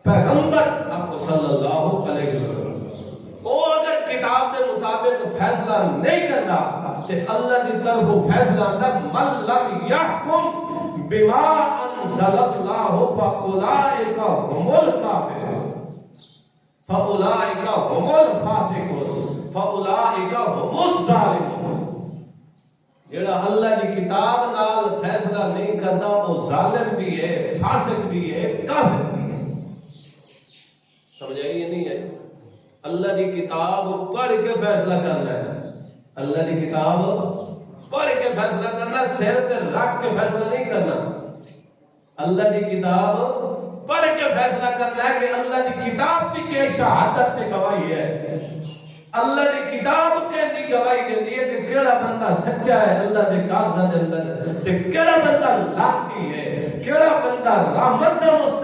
پیغمبر آپ صلی اللہ علیہ وسلم وہ اگر کتاب کے مطابق فیصلہ نہیں کرنا تو اللہ کی طرف فیصلہ آتا من لم یحکم بما انزل اللہ فاولئک هم الکافرون فاولئک هم الفاسقون فاولئک هم الظالمون۔ جڑا اللہ کی کتاب نال فیصلہ نہیں کرتا وہ ظالم بھی ہے، فاسق بھی ہے، کافر بھی ہے۔ سمجھائیے نہیں ہے؟ اللہ کی کتاب پڑھ کے فیصلہ کرنا ہے، اللہ کی کتاب پڑھ کے فیصلہ کرنا، سر تے رکھ کے فیصلہ نہیں کرنا۔ اللہ کی کتاب پڑھ کے فیصلہ کرنا ہے کہ اللہ کی کتاب کی کہ شہادت تے گواہی ہے، اللہ کی کتاب کی گواہی دیتی ہے کہ کیڑا بندہ سچا ہے اللہ کے کاغذاں دے اندر تے کیڑا بندہ لاتی ہے، کیڑا بندہ رحمت دا مستحق